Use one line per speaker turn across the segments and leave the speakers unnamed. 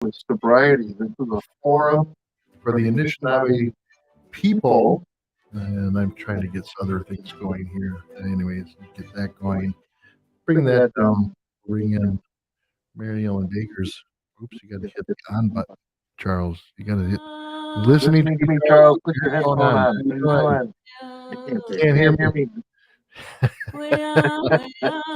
with sobriety. This is a forum for the Anishinaabe people, and I'm trying to get some other things going here. Anyways, get that going. Bring that down. Bring in Mary Ellen Baker's. Oops, you got to hit the on button, Charles. You got to hit. Listening to me, Charles. Put your headphone on. Can't hear me.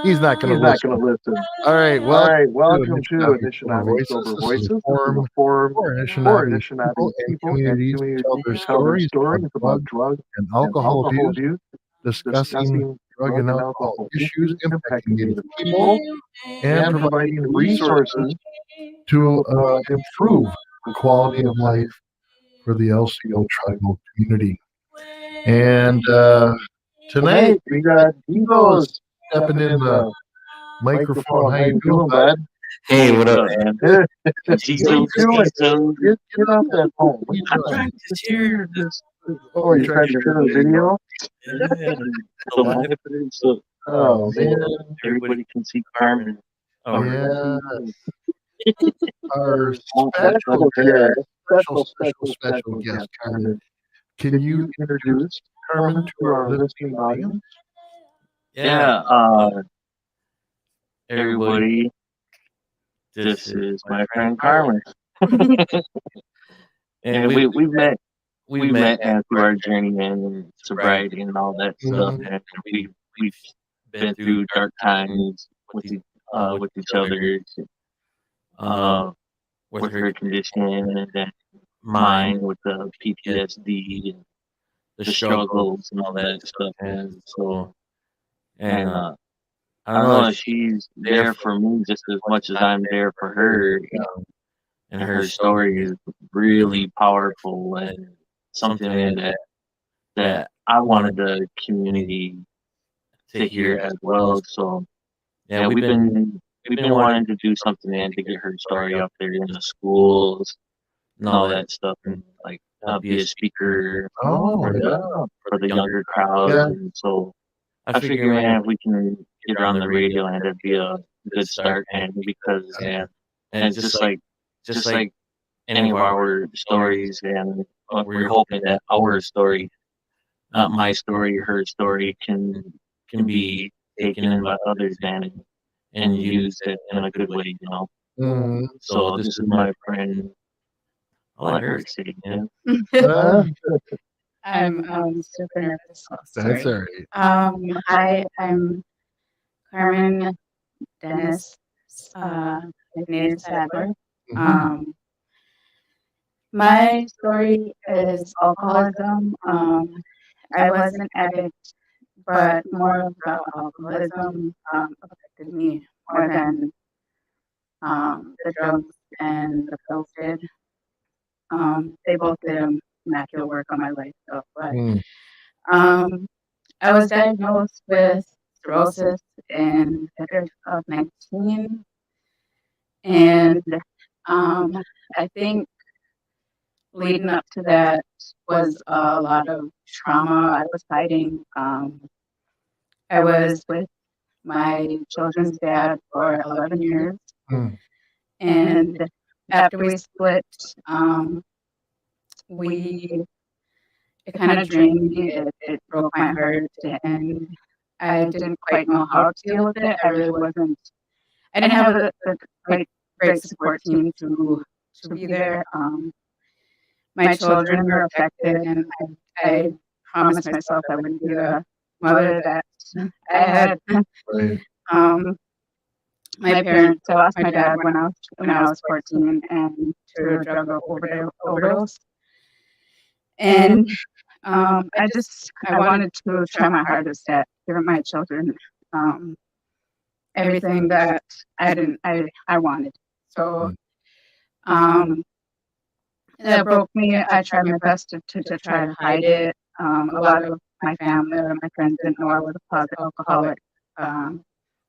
He's not going to listen. All right. Welcome to Anishinaabe Sober Voices. This is a forum for Anishinaabe people and communities to tell their stories about drug and alcohol abuse, discussing drug and alcohol issues impacting Native people, and providing resources to improve the quality of life for the LCO tribal community. And tonight we got Eagles stepping in the microphone. How you doing, bud?
Hey, what up, man?
What you doing? Get off that phone.
I'm trying to share this.
Oh, you're trying to share a video?
Oh, man. Everybody can see Carmen.
Oh, yeah. Our special guest, Carmen. Can you introduce Carmen to our listening audience?
Yeah, everybody, this is my friend Carmen. And we met through our journey and sobriety and all that stuff, and we've been through dark times with each other, with her condition and then mine with the PTSD and the struggles and all that stuff, and so I don't know, she's there for me just as much as I'm there for her, and her story is really powerful and something that I wanted the community to hear as well. So yeah, we've been wanting to do something and to get her story up there in the schools and all that stuff, and like be a speaker for the younger crowd. And so I figure, man, if we can get her on the radio, and it'd be a good start, and because and it's just like any of our stories, and we're hoping that our story, not my story, her story, can be taken in by others and used in a good way, you know. So this is my friend. I'll let her say it again.
I'm super nervous.
That's all right.
Hi, I'm Carmen Dennis, nicknamed Sadler. My story is alcoholism. I was an addict, but more of the alcoholism affected me more than the drugs and the pills did. They both did immaculate work on my life, though. But I was diagnosed with cirrhosis in February of 19, and I think leading up to that was a lot of trauma I was fighting. I was with my children's dad for 11 years, and after we split, it kind of drained me. It broke my heart, and I didn't quite know how to deal with it. I didn't have a quite great support team to be there. My children were affected, and I promised myself I wouldn't be the mother that I had. My parents, I lost my dad when I was 14, and to a drug overdose. And I wanted to try my hardest at giving my children everything that I wanted. So that broke me. I tried my best to try to hide it. A lot of my family or my friends didn't know I was a closet alcoholic.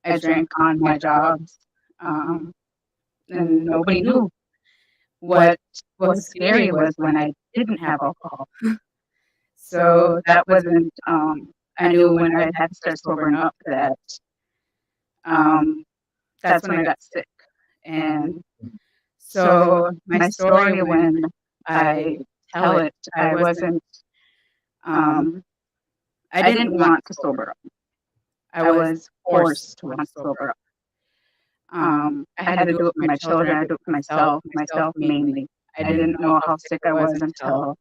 I drank on my jobs, and nobody knew. What was scary was when I didn't have alcohol. So that wasn't, I knew when I had to start sobering up that that's when I got sick. And So my story, when I tell it, I wasn't, I didn't want to sober up. I was forced to want to sober up. I had to do it for my children. I had to do it for myself mainly. I didn't know how sick I was until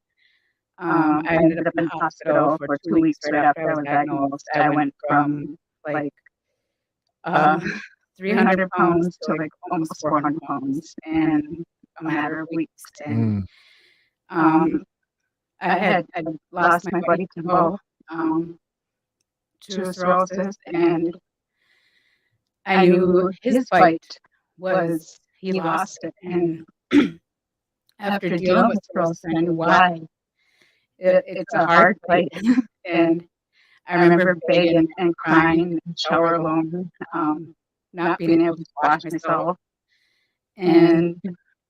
I ended up in hospital for 2 weeks right after I was diagnosed. I went from like uh, 300 pounds to like almost 400 pounds in a matter of weeks. And I lost my buddy Timbo to cirrhosis, and I knew his fight was he lost it. And after dealing with cirrhosis, I knew why. It's a hard fight. And I remember begging and crying in the shower alone, not being able to wash myself, and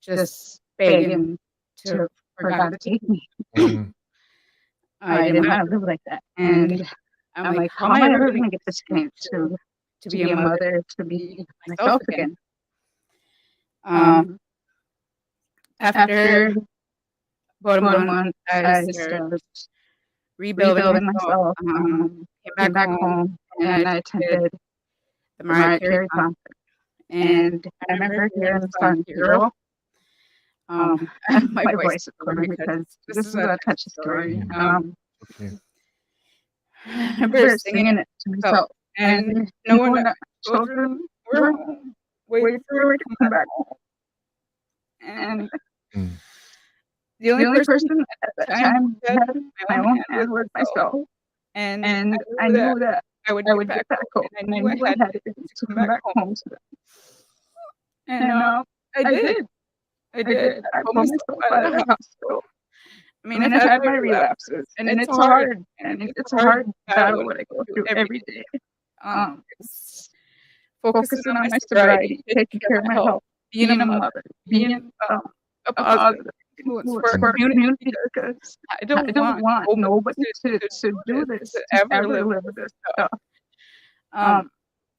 just begging for God to take me. I didn't want to live like that. And I'm like, how am I ever going to get the strength to be a mother, to be myself again? After about a month, I started rebuilding myself, came back home, and I attended the Mariah Carey concert. And I remember hearing the song Hero. My voice is going because this is a touchy story. I remember singing it to myself, and knowing that children were home, waiting for me to come back home. And the only person at that time that had my own hand was myself. And I knew that I would get back home, and I knew I had to come back home to them. And I did. I pulled myself out of the hospital. I mean, I've had my relapses, and it's hard, and it's a hard battle that I go through every day. It's focusing on my sobriety, taking care of my health, being a mother, being a positive influence for our community, because I don't want nobody to do this, to ever live with this stuff.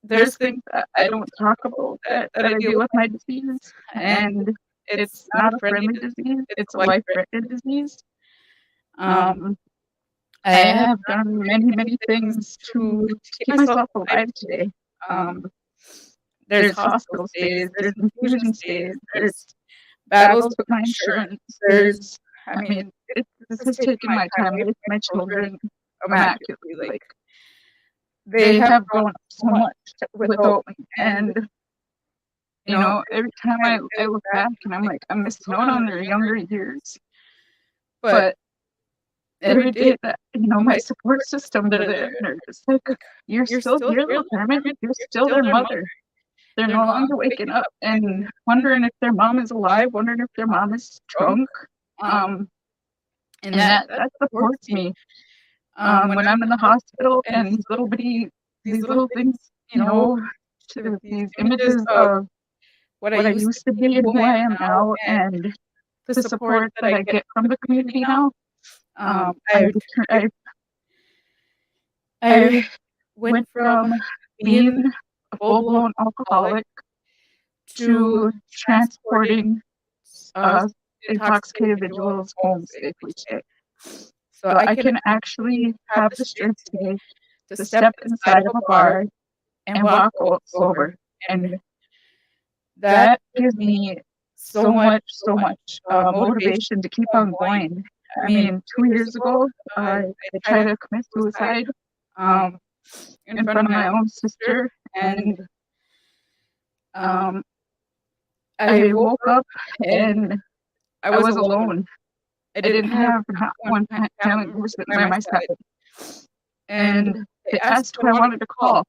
There's things that I don't talk about that I deal with my disease, and it's not a friendly disease, it's a life-threatening disease. I have done many things to keep myself alive today. There's hospital stays, there's infusion stays, there's battles with my insurance, this has taken my time with my children immaculately. Like, they have grown up so much without me, and every time I look back and I'm like, I'm missing out on their younger years. But every day that my support system, they're there, and they're just like, you're still here, little Carmen, you're still their mother. They're no longer waking up and wondering if their mom is alive, wondering if their mom is drunk. And that supports me when I'm in the hospital, and these little things, to these images of what I used to be and who I am now, and the support that I get from the community now. I went from being a full-blown alcoholic to transporting intoxicated individuals home safely today. So I can actually have the strength today to step inside of a bar and walk out sober. And that gives me so much motivation to keep on going. I mean, 2 years ago, I tried to commit suicide in front of my own sister, and I woke up and I was alone. I didn't have not one family member sitting by my side. And they asked who I wanted to call.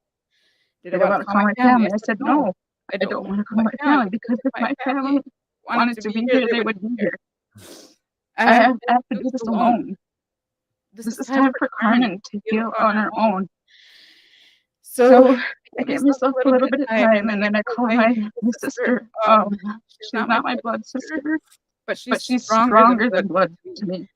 Did I want to call my family? I said, no, I don't want to call my family, because if my family wanted to be here, they would be here. I have to do this alone. This is time for Carmen to heal on her own. So I gave myself a little bit of time, and then I called my sister. She's not my blood sister, but she's stronger than blood to me.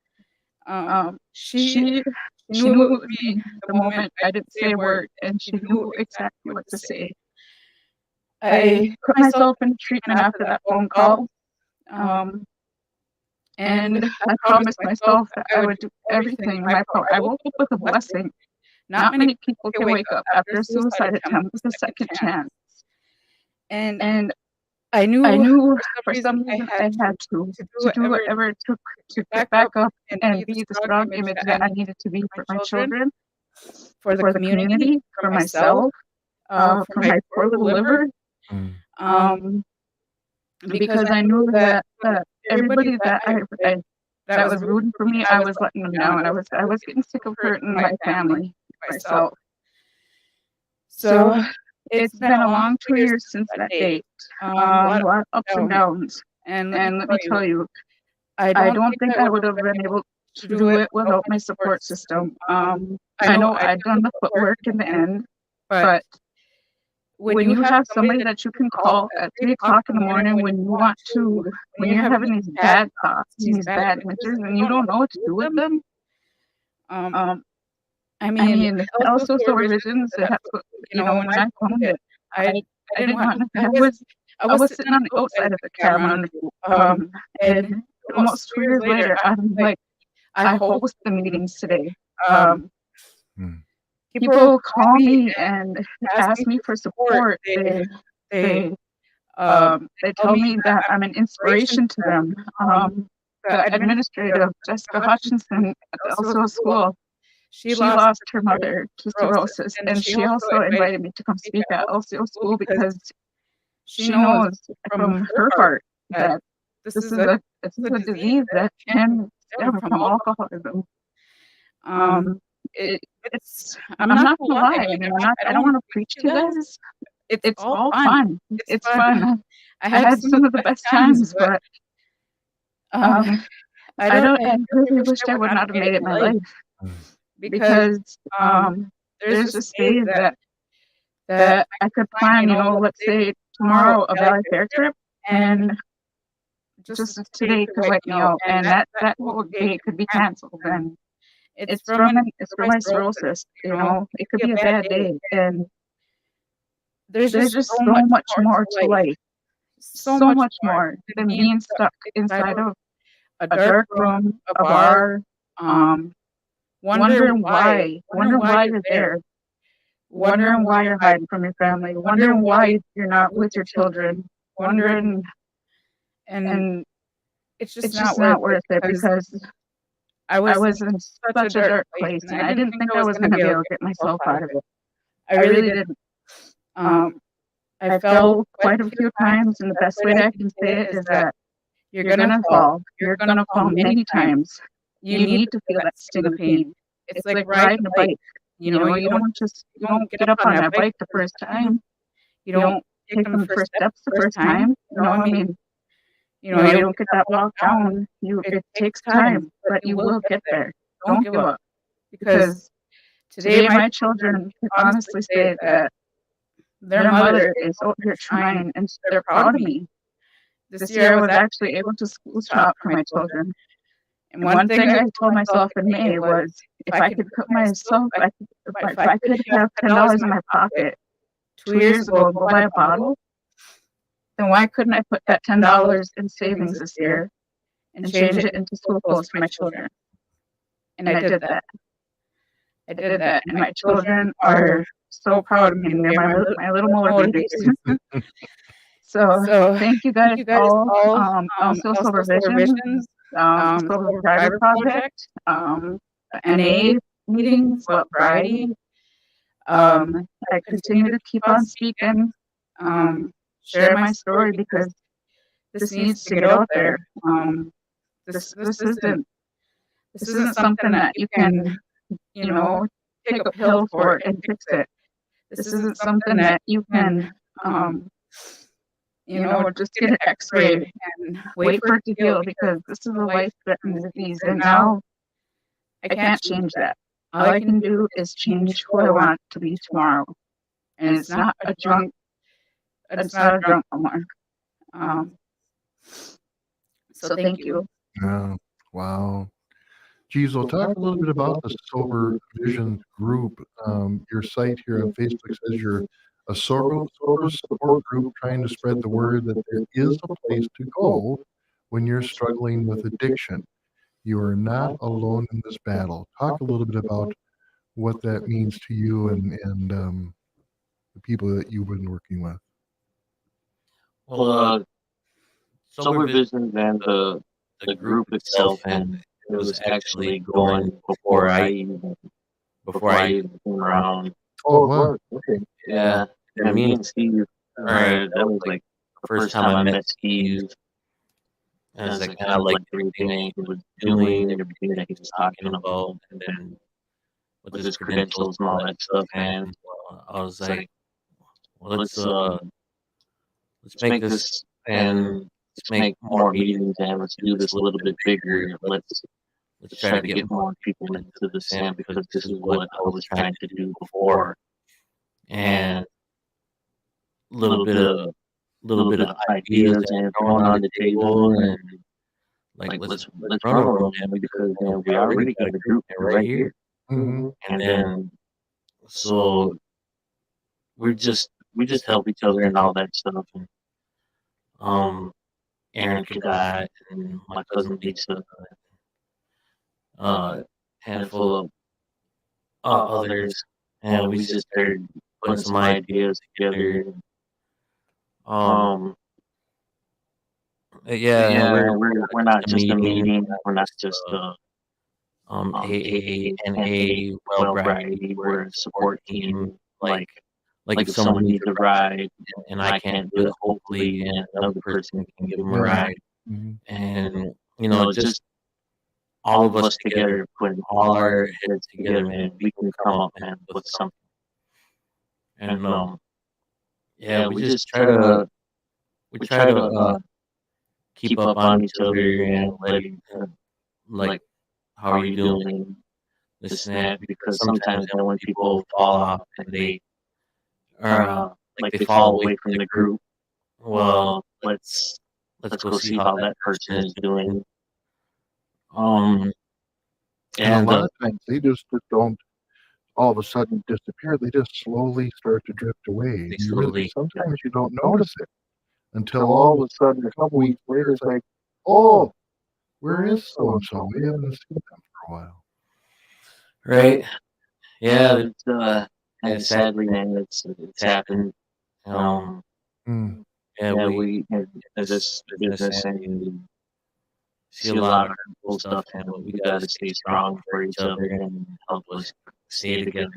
She knew it would be the moment I didn't say a word, and she knew exactly what to say. I put myself in treatment after that phone call, Um, and I promised myself that I would do everything in my power. I woke up with a blessing. Not many people can wake up after a suicide attempt with a second chance. And I knew for some reason I had to do whatever it took to get back up and be the strong image that I needed to be for my children, for the community, for myself, for my poor little liver. Because I knew that everybody that that was rooting for me, I was letting them down. I was getting sick of hurting my family, myself. So it's been a long 2 years since that date. A lot of ups and downs. And let me tell you, I don't think I would have been able to do it without my support system. I know I'd done the footwork in the end, but when you have somebody that you can call at 3 o'clock in the morning when when you're having these bad thoughts, these bad images, and you don't know what to do with them, I mean, health social revisions, that's what, when I found it, I didn't want nothing. I was sitting on the outside of the camera, and almost 2 years later, I'm like, I host the meetings today. People call me and ask me for support. They tell me that I'm an inspiration to them. The administrator, Jessica Hutchinson at the LSO school, she lost her mother to cirrhosis, and she also invited me to come speak at LCO school because she knows from her heart that this is a disease that can stem from alcoholism. I'm not gonna lie. I mean, I don't want to preach to you guys. It's all fun. It's fun. I had some of the best times, but I really wished I would not have made it my life. Because there's just days that I could plan, let's say tomorrow a Valley Fair trip, and just today could wipe me out, and that whole day could be canceled. And it's from my cirrhosis, it could be a bad day, and there's just so much more to life, so much more than being stuck inside of a dark room, a bar, wondering why you're there, wondering why you're hiding from your family, wondering why you're not with your children, wondering, and it's just not worth it because I was in such a dark place, and I didn't think I was going to be able to get myself out of it. I really didn't. I fell quite a few times, and the best way that I can say it is that you're going to fall. You're going to fall many times. You need to feel that sting of pain. It's like riding a bike. You don't get up on that bike the first time. You don't take them the first steps the first time. I mean, you don't get that walk down. It takes time, but you will get there. Don't give up. Because today my children can honestly say that their mother is out here trying, and they're proud of me. This year I was actually able to school shop for my children. And one thing I told myself in May was, if I could put myself, if I could have $10 in my pocket 2 years ago and go buy a bottle, then why couldn't I put that $10 in savings this year and change it into school clothes for my children? And I did that. And my children are so proud of me, and they're my little motivators. So thank you guys all. Also Supervisions, Sober Driver Project, NA meetings, What Variety. I continue to keep on speaking, share my story, because this needs to get out there. This isn't something that you can, take a pill for and fix it. This isn't something that you can, just get an X-ray and wait for it to heal, because this is a life-threatening disease, and now I can't change that. All I can do is change who I want to be tomorrow, and it's not a drunk no more. So thank you.
Wow. Geez, we'll talk a little bit about the Sober Vision group. Your site here on Facebook says you're a sober support group trying to spread the word that there is a place to go when you're struggling with addiction. You are not alone in this battle. Talk a little bit about what that means to you and the people that you've been working with.
Well, Sober Vision and the group itself, and it was actually going before I even came around.
Oh, wow. Okay.
Yeah, and me and Steve, that was like the first time I met Steve. And I kind of liked everything that he was doing, everything that he was talking about, and then with his credentials and all that stuff. And I was like, well, let's make this and let's make more meetings and let's do this a little bit bigger. Let's try to get more people into the SAM because this is what I was trying to do before. And little bit of ideas and thrown on the table and like let's run over them, man, because man, we already got a group right here.
Mm-hmm.
And then so we just help each other and all that stuff. And Aaron Kadat and my cousin Lisa, handful of others, and we just started putting some ideas together. Yeah, we're not just a meeting. We're not just AA, well variety. We're a support team. Like if someone needs a ride and I can't do it, hopefully, and another person can give them a ride.
Mm-hmm.
And just all of us together, putting all our heads together, man, we can come up, man, with something. And yeah, we try to keep up on each other and like how are you doing, this and that, because sometimes when people fall off and they are like they fall away from the group, well, let's go see how that person is doing.
And a lot of times they just don't all of a sudden disappear. They just slowly start to drift away. Sometimes you don't notice it until all of a sudden a couple weeks later it's like, oh, where is so and so? We haven't seen them for a while.
Right? Yeah, and sadly, man, it's happened. Yeah, we as this business and we see a lot of cool stuff, and we got to stay strong for each other and help us stay together.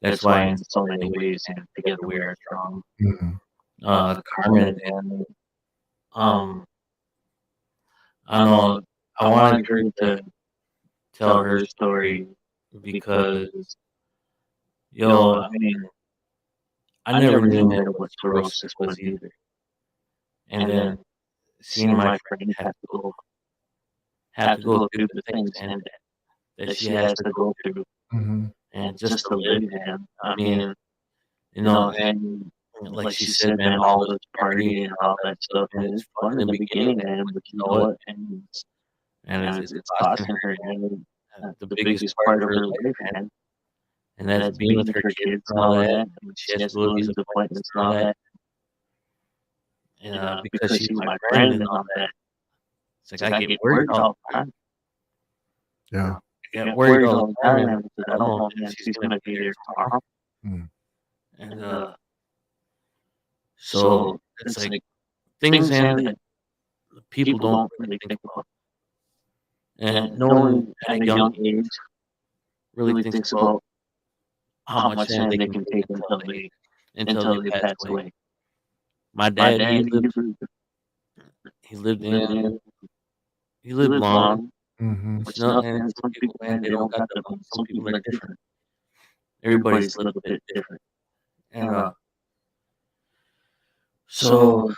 That's why in so many ways, and together we are strong.
Mm-hmm.
Carmen, and I know I wanted her to tell her story because, I mean, I never knew what cirrhosis was either. And then seeing my friend have to go through the things and that she has to go through,
Mm-hmm.
and just to live, man. I mean, and like she said, man, all this partying and all that stuff, and it's fun in the beginning, man, but you know what? And it's costing her, and the biggest part of her life, man. And that's being with her kids and all that. And she has to go to these appointments and all that. And because she's my friend and all that, it's like I get worried all the time.
Yeah.
I get worried all the time because I don't know if she's going to be there tomorrow.
Mm.
And so it's like things that people don't really think about. And no one at a young age really thinks about how much sand they can take until they pass away. My dad, he lived long.
Mm-hmm.
Which and some people, man, they don't got that long. Some people are different. Everybody's a little bit different. And so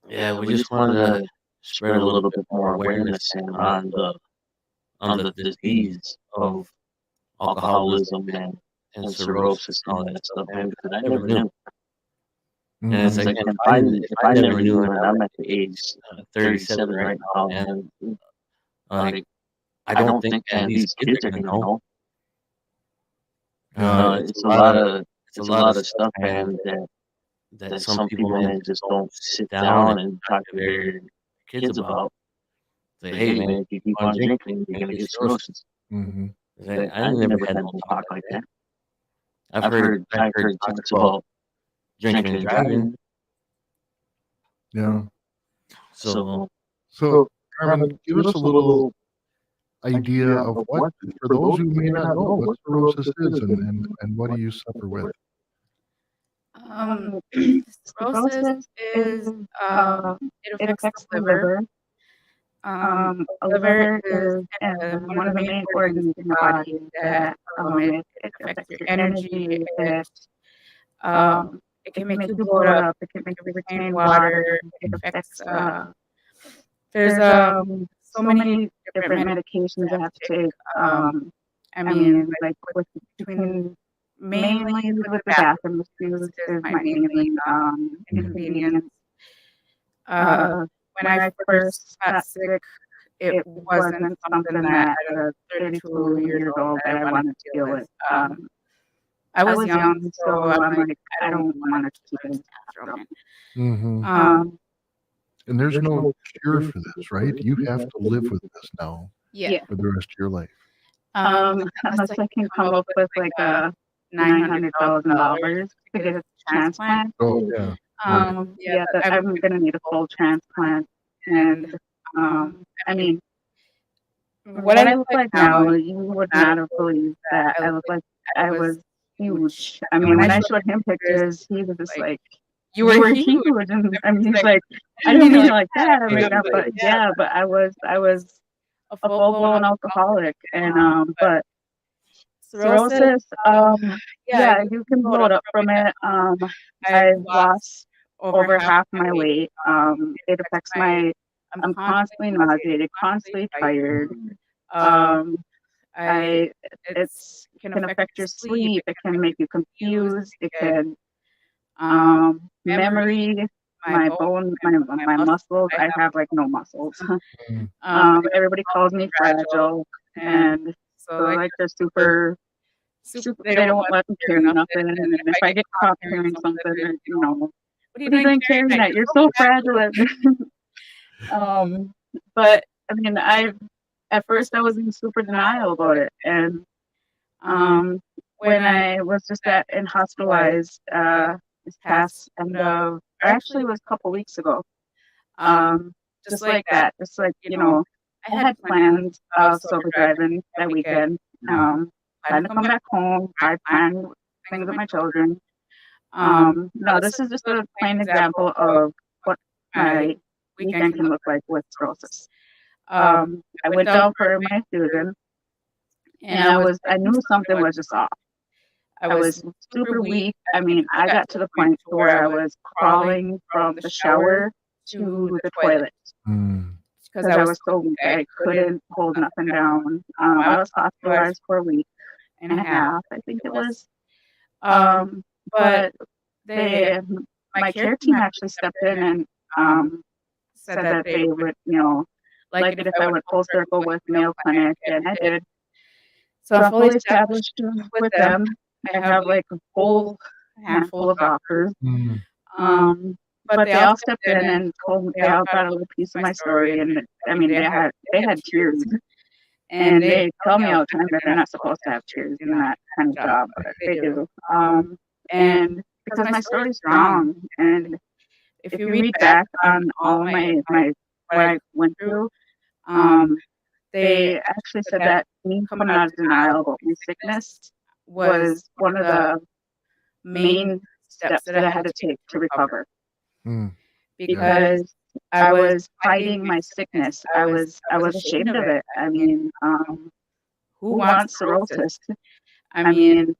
yeah, we just wanted to spread a little bit more awareness on the disease of alcoholism and cirrhosis and all that stuff, man, because I never knew.
Mm-hmm.
And it's like, if I never knew, and I'm at the age 37 right now, and like I don't think that these kids are gonna know. It's a lot of stuff, man, that some people, man, just don't sit down and talk to their kids about. Say, hey, man, if you keep on drinking, you're gonna get cirrhosis.
Mm-hmm.
I never had no talk like that. I've heard talks about drinking and driving.
Yeah.
So
So, Carmen, give us a little idea of what, for those who may not know, what cirrhosis is and what do you suffer with?
Cirrhosis is it affects the liver. A liver is one of the main organs in the body that it affects your energy. It can make you bloat up. It can make you retain water. It affects. There's so many different medications you have to take. I mean, like between mainly with the bathroom use is my mainly inconvenience. When I first got sick, it wasn't something that at 32 years old that I wanted to deal with. I was young, so I'm like, I don't want to keep it in
Mm-hmm. And there's no cure for this, right? You have to live with this now for the rest of your life.
Unless I can come up with like a $900,000 to get a transplant.
Oh yeah.
I'm gonna need a full transplant. And I mean, what I look like now, you would not have believed that I look like I was huge. I mean, when I showed him pictures, he was just like, "You were huge," and I mean, he's like, "I didn't mean it like that." I mean, but yeah, but I was a full-blown alcoholic, and but cirrhosis, yeah, you can bloat up from it. I've lost over half my weight. It affects I'm constantly nauseated, constantly tired. It can affect your sleep. It can make you confused. It can, memory, my muscles. I have like no muscles. Everybody calls me fragile, and so like they're super. They don't let me carry nothing, and if I get caught carrying something, what are you doing carrying that? You're so fragile. But I mean, at first I was in super denial about it, and when I was just hospitalized this past actually it was a couple weeks ago, just like that, just like I had plans of sober driving that weekend. Planned to come back home. I planned things with my children. No, this is just a plain example of what my weekend can look like with cirrhosis. I went down for my infusion, and I knew something was just off. I was super weak. I mean, I got to the point where I was crawling from the shower to the toilet because I was so weak. I couldn't hold nothing down. I was hospitalized for a week and a half, I think it was. But my care team actually stepped in and said that they would, like it if I went full circle with Mayo Clinic, and I did. So I'm fully established with them. I have like a whole handful of doctors. But they all stepped in and told me, they all got a little piece of my story, and I mean they had tears. And they tell me all the time that they're not supposed to have tears in that kind of job, but they do. And because my story's strong, and if you read back on all my what I went through, they actually said that me coming out of denial about my sickness was one of the main steps that I had to take to recover. Because I was fighting my sickness. I was ashamed of it. I mean, who wants cirrhosis? I mean,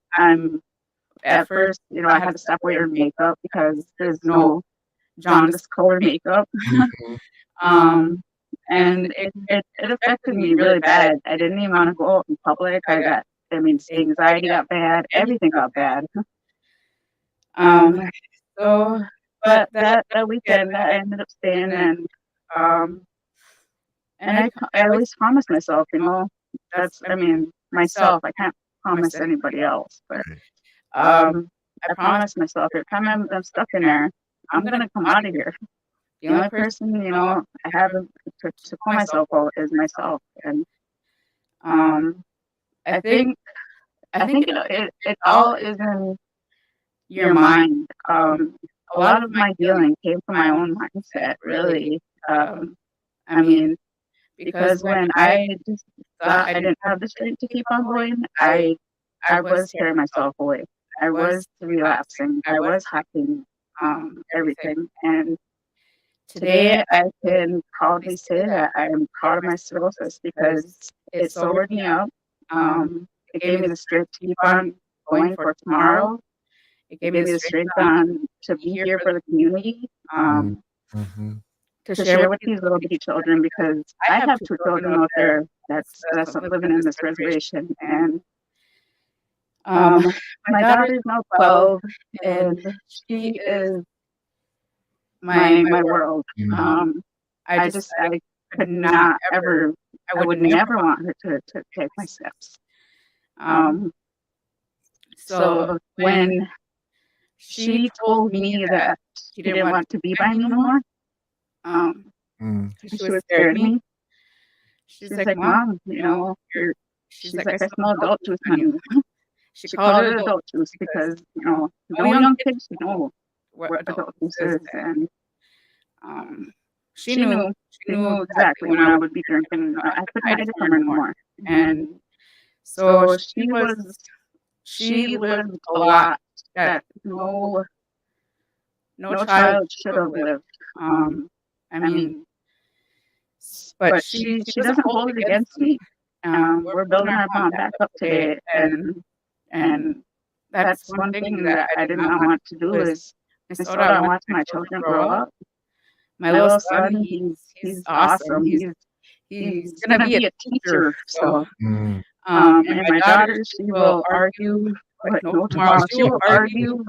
at first, I had to stop wearing makeup because there's no jaundice color makeup. And it affected me really bad. I didn't even want to go out in public. Anxiety got bad. Everything got bad. So, but that weekend I ended up staying, and I always promised myself, myself. I can't promise anybody else, but I promised myself every time I'm stuck in there, I'm gonna come out of here. The only person, I have to call myself out is myself. And I think it all is in your mind. A lot of my healing came from my own mindset, really. I mean, because when I just thought I didn't have the strength to keep on going, I was tearing myself away. I was relapsing. I was hacking everything. And today I can proudly say that I'm proud of my cirrhosis because it sobered me up. It gave me the strength to keep on going for tomorrow. It gave me the strength to be here for the community, to share with these little bitty children, because I have 2 children out there that's living in this reservation. And my daughter's now 12, and she is my world. I could not ever, I would never want her to take my steps. So when she told me that she didn't want to be by me no more, she was scared of me. She's like, Mom, she's like, I smell adult juice on you. She called it adult juice because, no young kids know what adult juice is. And she knew exactly when I would be drinking. I couldn't hide it from her anymore. And so she lived a lot that no child should have lived. I mean, but she doesn't hold it against me. We're building our bond back up today, and that's one thing that I did not want to do is I want my children grow up. My little son, he's awesome. He's gonna be a teacher. So, and my daughter, she will argue like no tomorrow. She will argue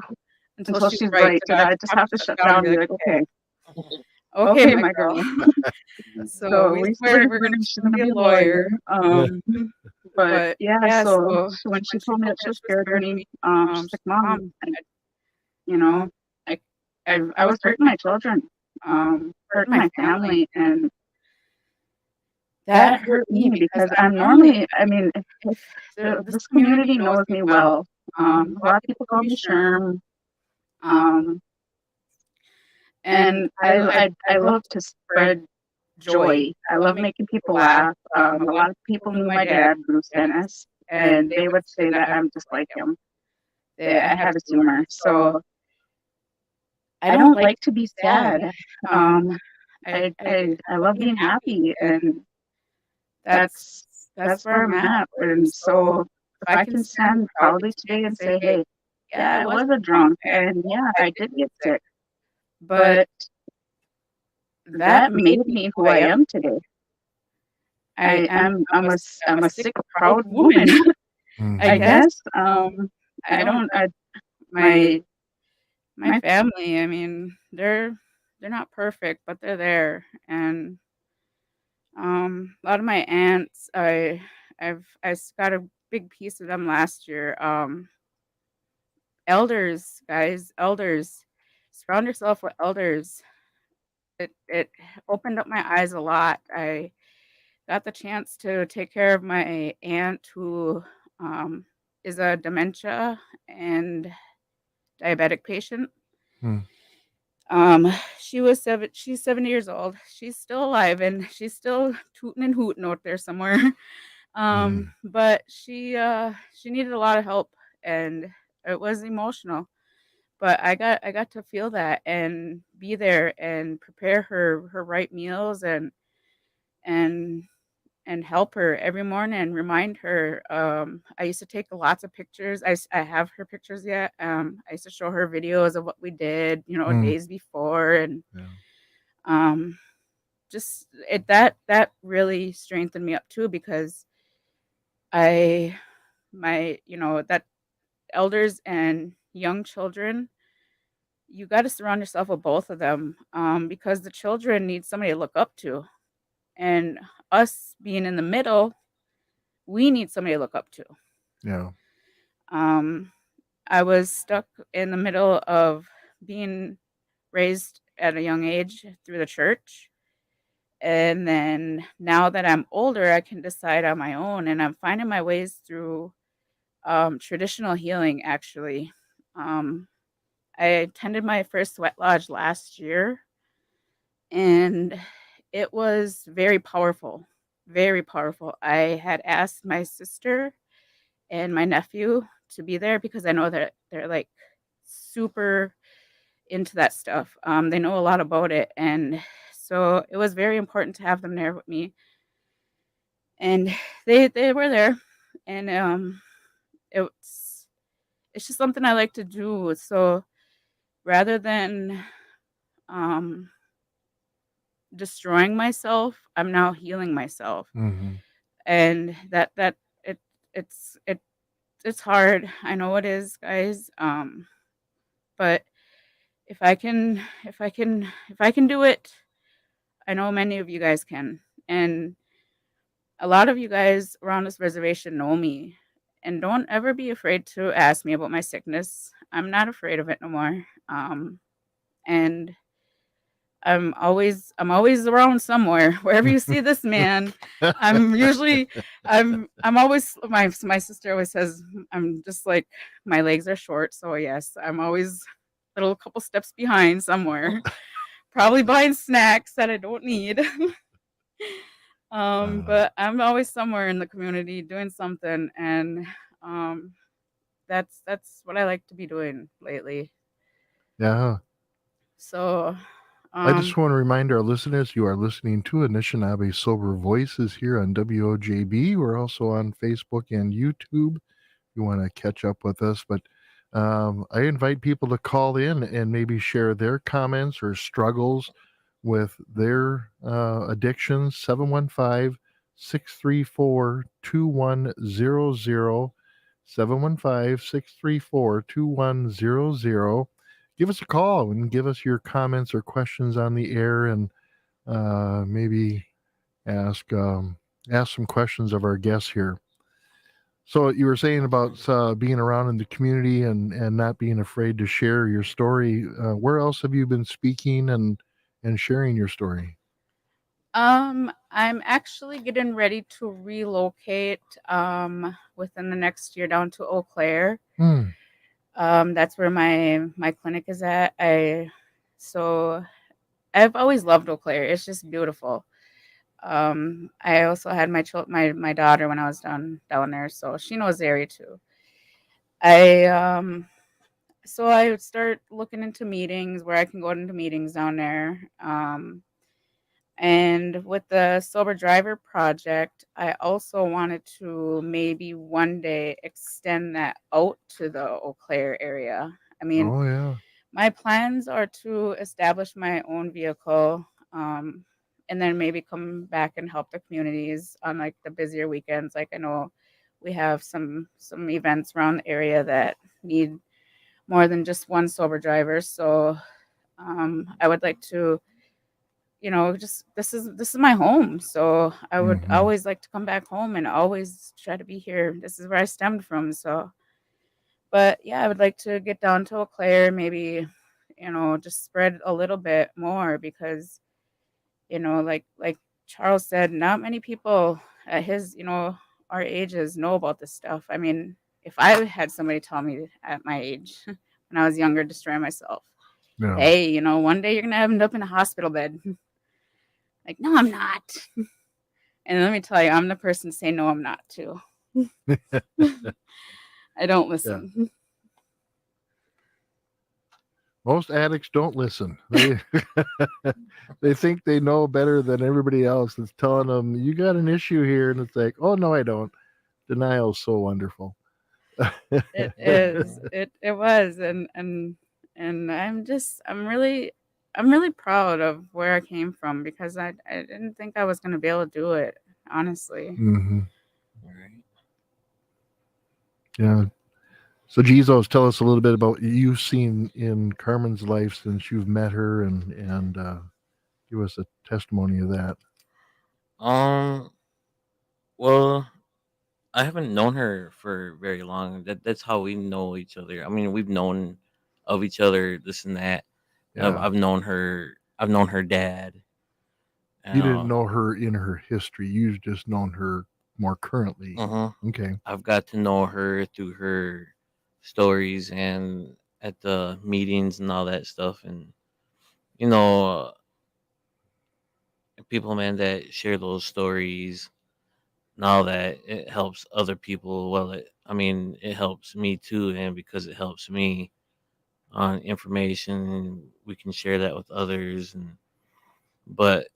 until she's right. So I just have to shut down and be like, okay, my girl. So we swear she's gonna be a lawyer. But yeah, so when she told me that she was scared of me, she's like, Mom, I was hurting my children, hurting my family, and that hurt me because I'm normally, if this community knows me well. A lot of people call me Sherm, and I love to spread joy. I love making people laugh. A lot of people knew my dad, Bruce Dennis, and they would say that I'm just like him. I have his humor. So I don't like to be sad. I love being happy, and that's where I'm at. And so if I can stand proudly today and say, hey, yeah, I was a drunk, and yeah, I did get sick, but that made me who I am today. I'm a sick, proud woman. I guess. My family, they're not perfect, but they're there. And a lot of my aunts, I got a big piece of them last year. Elders, guys, elders. Surround yourself with elders. It opened up my eyes a lot. I got the chance to take care of my aunt who is a dementia and diabetic patient. She's 70 years old. She's still alive and she's still tooting and hooting out there somewhere. But she needed a lot of help, and it was emotional. But I got to feel that and be there and prepare her right meals and help her every morning and remind her. I used to take lots of pictures. I have her pictures yet. I used to show her videos of what we did, days before, and just that really strengthened me up too, because that elders and young children, you got to surround yourself with both of them, because the children need somebody to look up to, and us being in the middle, we need somebody to look up to.
Yeah.
I was stuck in the middle of being raised at a young age through the church. And then now that I'm older, I can decide on my own, and I'm finding my ways through traditional healing, actually. Um, I attended my first sweat lodge last year, and it was very powerful. Very powerful. I had asked my sister and my nephew to be there because I know that they're like super into that stuff. They know a lot about it, and so it was very important to have them there with me. And they were there, and it's it's just something I like to do. So rather than um, destroying myself, I'm now healing myself,
Mm-hmm.
and that it it's it it's hard. I know it is, guys. But if I can do it, I know many of you guys can. And a lot of you guys around this reservation know me. And don't ever be afraid to ask me about my sickness. I'm not afraid of it no more. And I'm always around somewhere. Wherever you see this man, I'm usually I'm always my sister always says I'm just like my legs are short, so yes, I'm always a little couple steps behind somewhere. Probably buying snacks that I don't need. But I'm always somewhere in the community doing something, and um, that's what I like to be doing lately.
Yeah.
So,
I just
um,
want to remind our listeners you are listening to Anishinaabe Sober Voices here on WOJB. We're also on Facebook and YouTube. You want to catch up with us, but I invite people to call in and maybe share their comments or struggles with their addictions. 715-634-2100. 715-634-2100. Give us a call and give us your comments or questions on the air, and maybe ask ask some questions of our guests here. So you were saying about being around in the community and not being afraid to share your story. Where else have you been speaking and sharing your story?
I'm actually getting ready to relocate within the next year down to Eau Claire.
Hmm.
That's where my clinic is at. So I've always loved Eau Claire. It's just beautiful. I also had my daughter when I was down there, so she knows the area too. I so I would start looking into meetings where I can go into meetings down there. And with the sober driver project, I also wanted to maybe one day extend that out to the Eau Claire area. I mean,
Oh yeah.
my plans are to establish my own vehicle, and then maybe come back and help the communities on like the busier weekends. Like I know we have some events around the area that need more than just one sober driver. So I would like to, just this is my home. So I would
Mm-hmm.
always like to come back home and always try to be here. This is where I stemmed from. So, but yeah, I would like to get down to Eau Claire, maybe, just spread a little bit more because, like Charles said, not many people at his, our ages know about this stuff. I mean, if I had somebody tell me at my age when I was younger, destroy myself,
Yeah.
hey, one day you're gonna end up in a hospital bed. Like, no, I'm not. And let me tell you, I'm the person to say no, I'm not too. I don't
Yeah.
listen.
Most addicts don't listen. They they think they know better than everybody else that's telling them you got an issue here, and it's like, oh no, I don't. Denial's so wonderful.
It is. It was, and I'm really proud of where I came from because I didn't think I was gonna be able to do it, honestly.
Mm-hmm.
Right.
Yeah. So, Jesus, tell us a little bit about you've seen in Carmen's life since you've met her, and give us a testimony of that.
Um. Well, I haven't known her for very long. That's how we know each other. I mean, we've known of each other, this and that.
Yeah.
I've known her. I've known her dad.
You didn't
Uh,
know her in her history. You've just known her more currently.
uh
Okay.
I've got to know her through her stories and at the meetings and all that stuff. And you know, people, man, that share those stories. Now that it helps other people, well, I mean, it helps me too, and because it helps me on information, we can share that with others. And but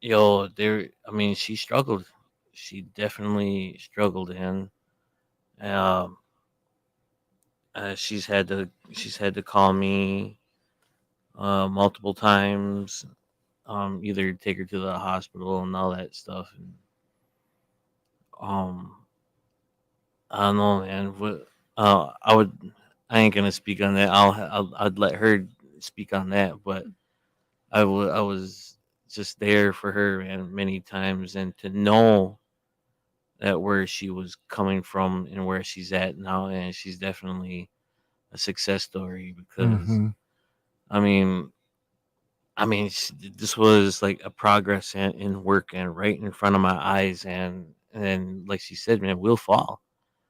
there, I mean, she struggled. She definitely struggled, and um, she's had to call me multiple times, either take her to the hospital and all that stuff. And um, I don't know, man. I ain't gonna speak on that. I'd let her speak on that, but I was just there for her, and many times, and to know that where she was coming from and where she's at now, and she's definitely a success story because
Mm-hmm.
I mean, this was like a progress in work and right in front of my eyes, and like she said, man, we'll fall,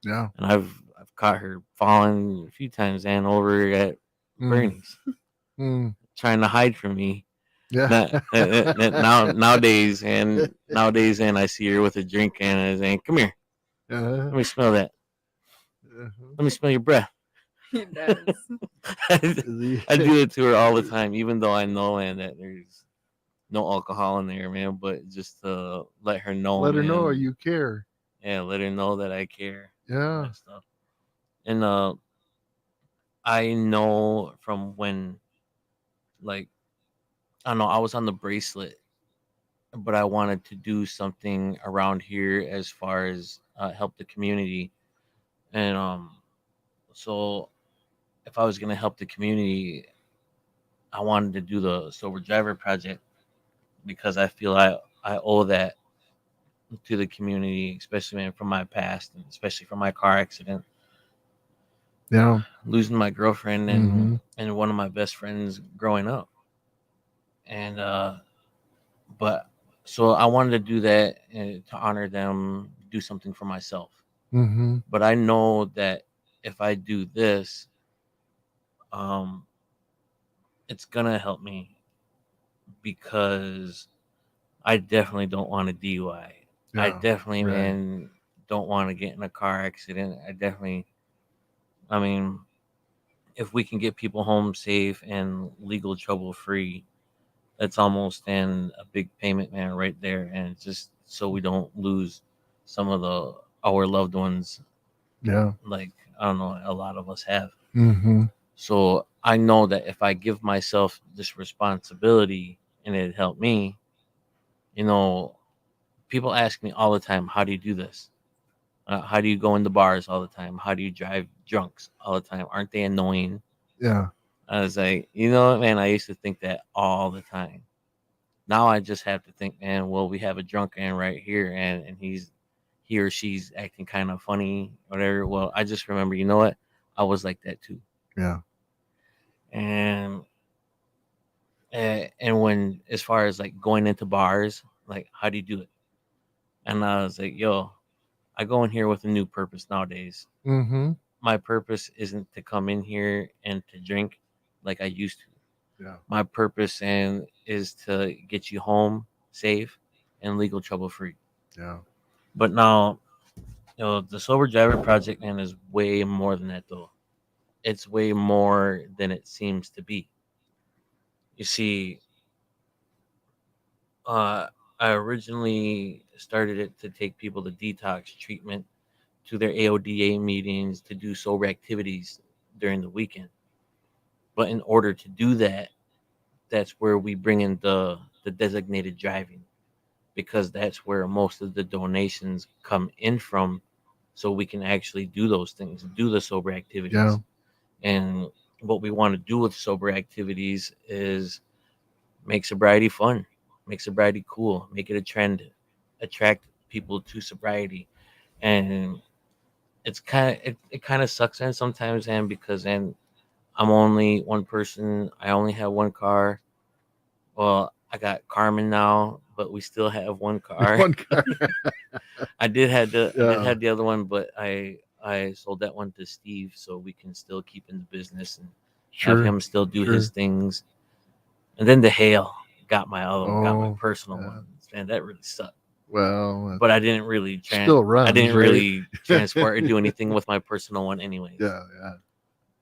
Yeah.
and I've caught her falling a few times and over at
Mm.
Bernie's
Mm.
trying to hide from me.
Yeah.
Nowadays, and I see her with a drink and I say, "Come here,
Uh-huh.
let me smell that.
Uh-huh.
Let me smell your breath."
He does.
I do it to her all the time, even though I know, and that there's no alcohol in there, man. But just to let her know,
Let her know
man.
you care.
Yeah, let her know that I care. All
Yeah.
that stuff. And I know from when, like, I don't know, I was on the bracelet, but I wanted to do something around here as far as help the community. And so if I was gonna help the community, I wanted to do the sober driver project because I feel I owe that to the community, especially, man, from my past, and especially from my car accident,
Yeah.
losing my girlfriend
Mm-hmm.
and one of my best friends growing up. And but so I wanted to do that to honor them, do something for myself.
Mm-hmm.
But I know that if I do this, um, it's gonna help me because I definitely don't want a DUI. I
Yeah.
definitely,
Right.
man, don't want to get in a car accident. I mean, if we can get people home safe and legal trouble free, that's almost a big payment, man, right there. And just so we don't lose some of our loved ones,
Yeah.
like I don't know, a lot of us have.
Mm-hmm.
So I know that if I give myself this responsibility and it helped me, you know, people ask me all the time, how do you do this? How do you go into bars all the time? How do you drive drunks all the time? Aren't they annoying?
Yeah.
I was like, you know what, man? I used to think that all the time. Now I just have to think, man, well, we have a drunk man right here, and he or she's acting kind of funny, whatever. Well, I just remember, you know what? I was like that too.
Yeah.
And and when as far as like going into bars, like how do you do it? And I was like, yo, I go in here with a new purpose nowadays.
Mm-hmm.
My purpose isn't to come in here and to drink like I used to.
Yeah.
My purpose and is to get you home safe and legal trouble free.
Yeah.
But now, the sober driver project, man, is way more than that though. It's way more than it seems to be. You see, uh, I originally started it to take people to detox treatment, to their AODA meetings, to do sober activities during the weekend. But in order to do that, that's where we bring in the designated driving because that's where most of the donations come in from, so we can actually do those things, do the sober
Yeah.
activities. And what we want to do with sober activities is make sobriety fun, make sobriety cool, make it a trend, attract people to sobriety. and it kind of sucks and sometimes, and because and I'm only one person. I only have one car. Well, I got Carmen now, but we still have one car.
One car.
I did
Yeah,
have the other one, but I sold that one to Steve so we can still keep in the business and have
sure,
him still do his
sure.
things. And then the hail got my
Oh,
personal
yeah.
one. Man, that really sucked.
Well,
But
still
I
runs,
didn't
right?
really transport or do anything with my personal one anyways.
Yeah, yeah.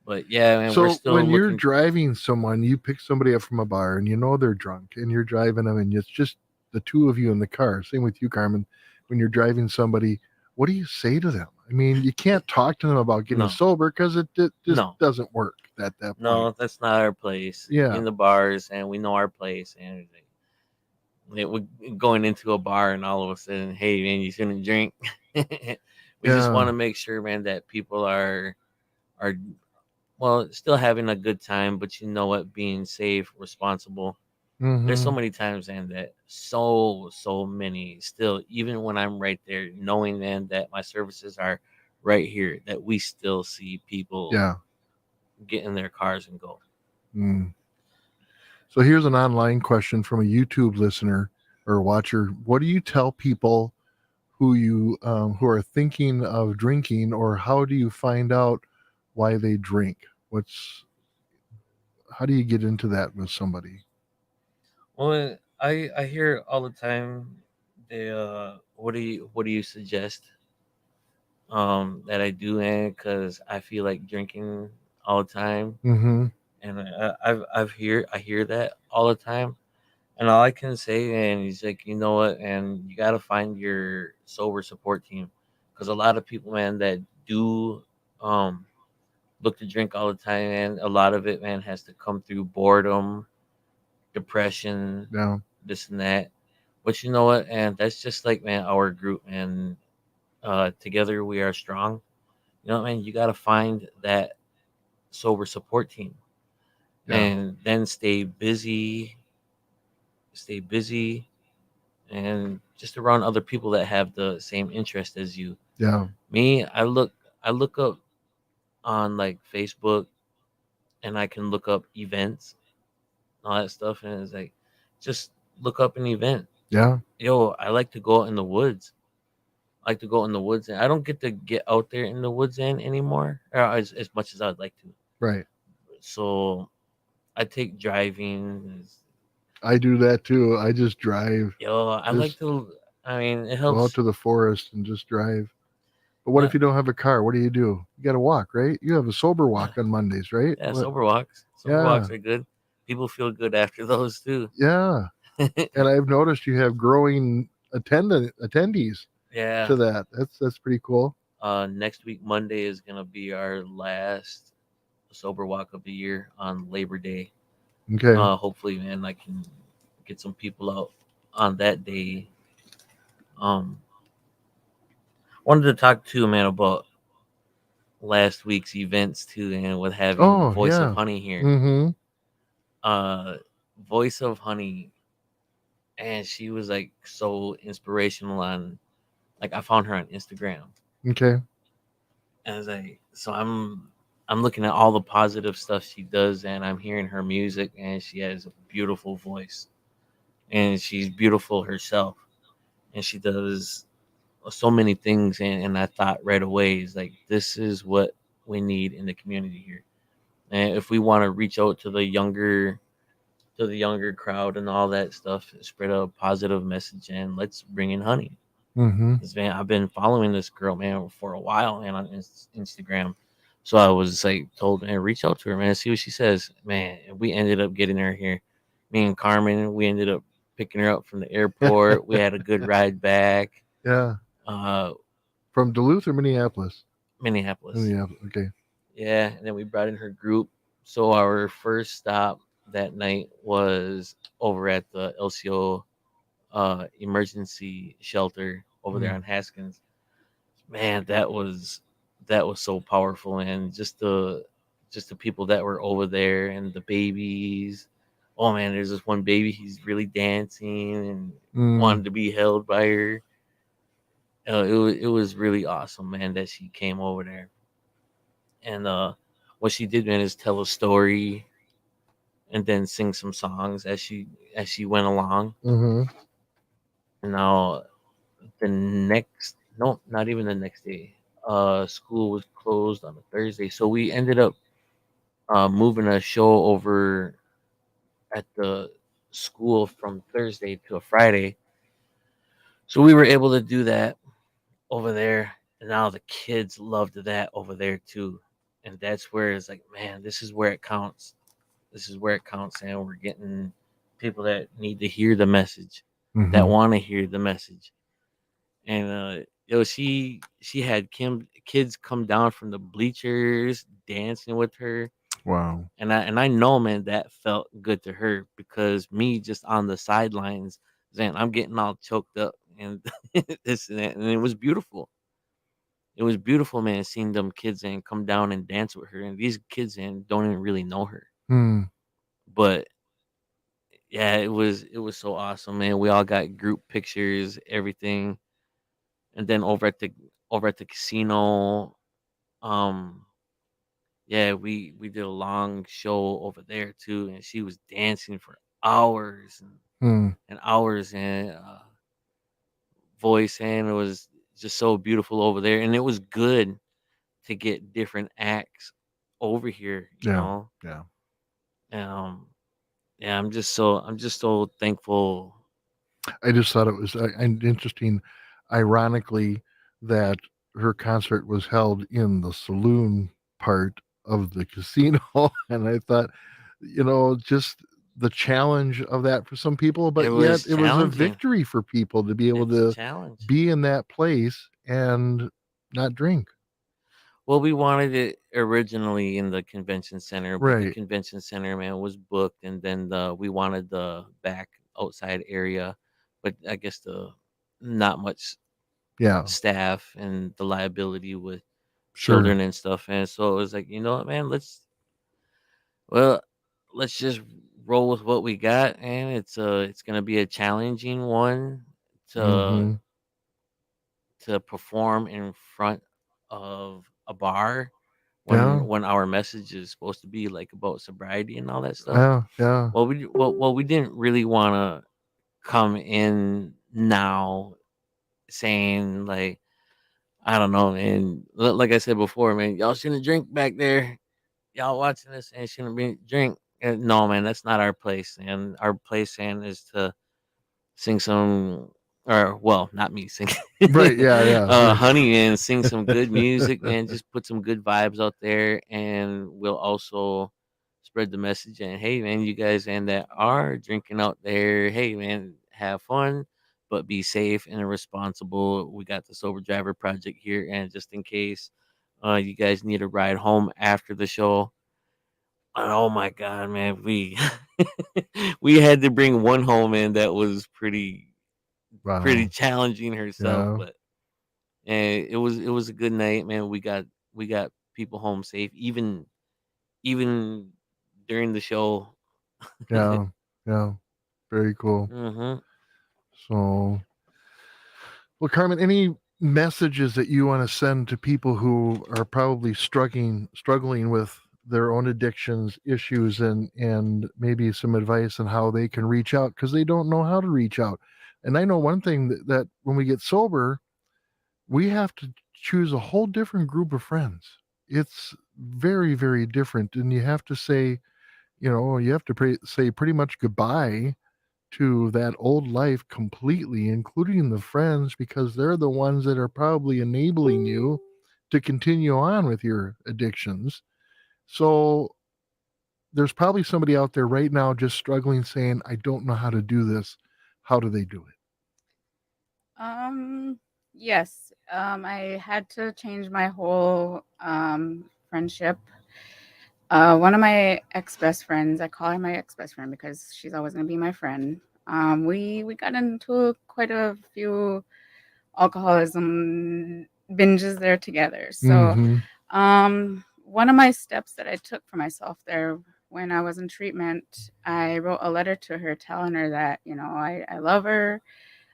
But yeah, man, we're
So
still
when you're
looking.
driving someone, you pick somebody up from a bar and you know they're drunk and you're driving them and it's just the two of you in the car. Same with you, Carmen. When you're driving somebody, what do you say to them? I mean, you can't talk to them about getting
No,
sober because it just
no,
doesn't work at that point.
no, that's not our place.
Yeah,
In the bars, and we know our place, and we're going into a bar, and all of a sudden, hey man, you shouldn't drink. We just want
yeah.
to make sure, man, that people are well still having a good time, but you know what, being safe, responsible. There's so
Mm-hmm.
many times, man, that so many still, even when I'm right there, knowing man that my services are right here, that we still see people
Yeah.
get in their cars and go.
Mm. So here's an online question from a YouTube listener or watcher. What do you tell people who are thinking of drinking, or how do you find out why they drink? What's How do you get into that with somebody?
Well, I hear all the time. They what do you suggest that I do, and because I feel like drinking all the time,
Mm-hmm.
and I hear that all the time. And all I can say, and he's like, you know what, and you got to find your sober support team, because a lot of people, man, that do um, look to drink all the time, and a lot of it, man, has to come through boredom, depression,
Yeah.
this and that. But you know what, and that's just like, man, our group, and together we are strong. You know what, man, you got to find that sober support team,
Yeah.
and then stay busy, and just around other people that have the same interest as you.
Yeah.
Me, I look up on like Facebook, and I can look up events, all that stuff, and it's like just look up an event.
Yeah.
Yo, I like to go out in the woods. I like to go in the woods, and I don't get to get out there in the woods anymore, or as much as I'd like to.
Right.
So I take driving.
I do that too. I just drive.
Yo, I like
Just
to. I mean, it
go out
helps.
to the forest and just drive. But what if
Yeah,
you don't have a car? What do? You got to walk, right? You have a sober
yeah,
walk on Mondays, right?
yeah.
What?
Sober walks. Sober
Yeah.
walks are good. People feel good after those too.
Yeah. And I've noticed you have growing attendees
Yeah.
to that. That's pretty cool.
Next week Monday is gonna be our last sober walk of the year on Labor Day.
Okay.
Hopefully, man, I can get some people out on that day. Um, wanted to talk to man about last week's events too, and with having
Oh
Voice of
yeah.
Honey here.
Mm-hmm.
Uh, Voice of Honey, and she was like so inspirational on. Like I found her on Instagram,
Okay.
and I was like, so I'm looking at all the positive stuff she does, and I'm hearing her music, and she has a beautiful voice, and she's beautiful herself, and she does so many things, and I thought right away is like this is what we need in the community here, and if we want to reach out to the younger crowd and all that stuff, spread a positive message, and let's bring in Honey.
Mm-hmm.
'Cause, man, I've been following this girl, man, for a while, man, on Instagram. So I was like told, man, reach out to her, man, see what she says. Man, and we ended up getting her here. Me and Carmen, we ended up picking her up from the airport. We had a good ride back.
Yeah.
Uh,
From Duluth or Minneapolis?
Minneapolis.
Minneapolis. Okay.
Yeah, and then we brought in her group. So our first stop that night was over at the LCO emergency shelter over there
Mm.
on Haskins. Man, that was so powerful, and just the people that were over there and the babies. Oh man, there's this one baby. He's really dancing and
Mm.
wanted to be held by her. it was really awesome, man, that she came over there. And what she did, man, is tell a story and then sing some songs as she went along.
Mm-hmm.
And now the next, no, not even the next day, school was closed on a Thursday, so we ended up moving a show over at the school from Thursday to a Friday. So we were able to do that over there, and now the kids loved that over there too. And that's where it's like, man, this is where it counts. This is where it counts, and we're getting people that need to hear the message, that
Mm-hmm.
want to hear the message. And she had kids come down from the bleachers dancing with her.
Wow.
And I know, man, that felt good to her, because me just on the sidelines, saying I'm getting all choked up and this and that, and it was beautiful. It was beautiful, man, seeing them kids and come down and dance with her. And these kids and don't even really know her,
Hmm.
but yeah, it was so awesome, man. We all got group pictures, everything, and then over at the casino, um, yeah, we did a long show over there too, and she was dancing for hours
Hmm.
and hours, and voice, and it was just so beautiful over there, and it was good to get different acts over here,
Yeah. Yeah.
um, yeah, I'm just so thankful.
I just thought it was interesting, ironically, that her concert was held in the saloon part of the casino. And I thought, just the challenge of that for some people,
It
but yet
was
it was a
challenging.
victory for people to be able
It's a
to
challenge.
be in that place and not drink.
Well, we wanted it originally in the convention center, but the
Right.
convention center, man, was booked, and then we wanted the back outside area, but I guess the not much
Yeah.
staff and the liability with
Sure.
children and stuff, and so it was like, you know what, man, well, let's just roll with what we got, and it's gonna be a challenging one to
Mm-hmm.
perform in front of a bar
Yeah.
when our message is supposed to be like about sobriety and all that stuff.
Yeah. Yeah.
Well, we didn't really want to come in now saying like, I don't know, man. Like I said before, man, y'all shouldn't drink back there. Y'all watching this and shouldn't be drink. No, man, that's not our place. And our place, and is to sing some, or well, not me singing,
Right. Yeah. Yeah.
Honey, and sing some good music, man. Just put some good vibes out there, and we'll also spread the message. And hey, man, you guys and that are drinking out there, hey, man, have fun, but be safe and responsible. We got the Sober Driver Project here, and just in case you guys need a ride home after the show. And oh my god, man, we we had to bring one home in that was pretty
Wow.
challenging herself,
Yeah.
but it was a good night, man. We got people home safe, even during the show.
Yeah. Yeah. Very cool.
hmm
So, well, Carmen, any messages that you want to send to people who are probably struggling with their own addictions issues, and maybe some advice on how they can reach out because they don't know how to reach out. And I know one thing that when we get sober, we have to choose a whole different group of friends. It's very, very different, and you have to say, you have to say pretty much goodbye to that old life completely, including the friends, because they're the ones that are probably enabling you to continue on with your addictions. So there's probably somebody out there right now just struggling, saying, I don't know how to do this. How do they do it?
Um, yes. I had to change my whole friendship. One of my ex best friends, I call her my ex best friend because she's always gonna be my friend. We got into quite a few alcoholism binges there together. So,
Mm-hmm.
one of my steps that I took for myself there when I was in treatment, I wrote a letter to her telling her that I love her.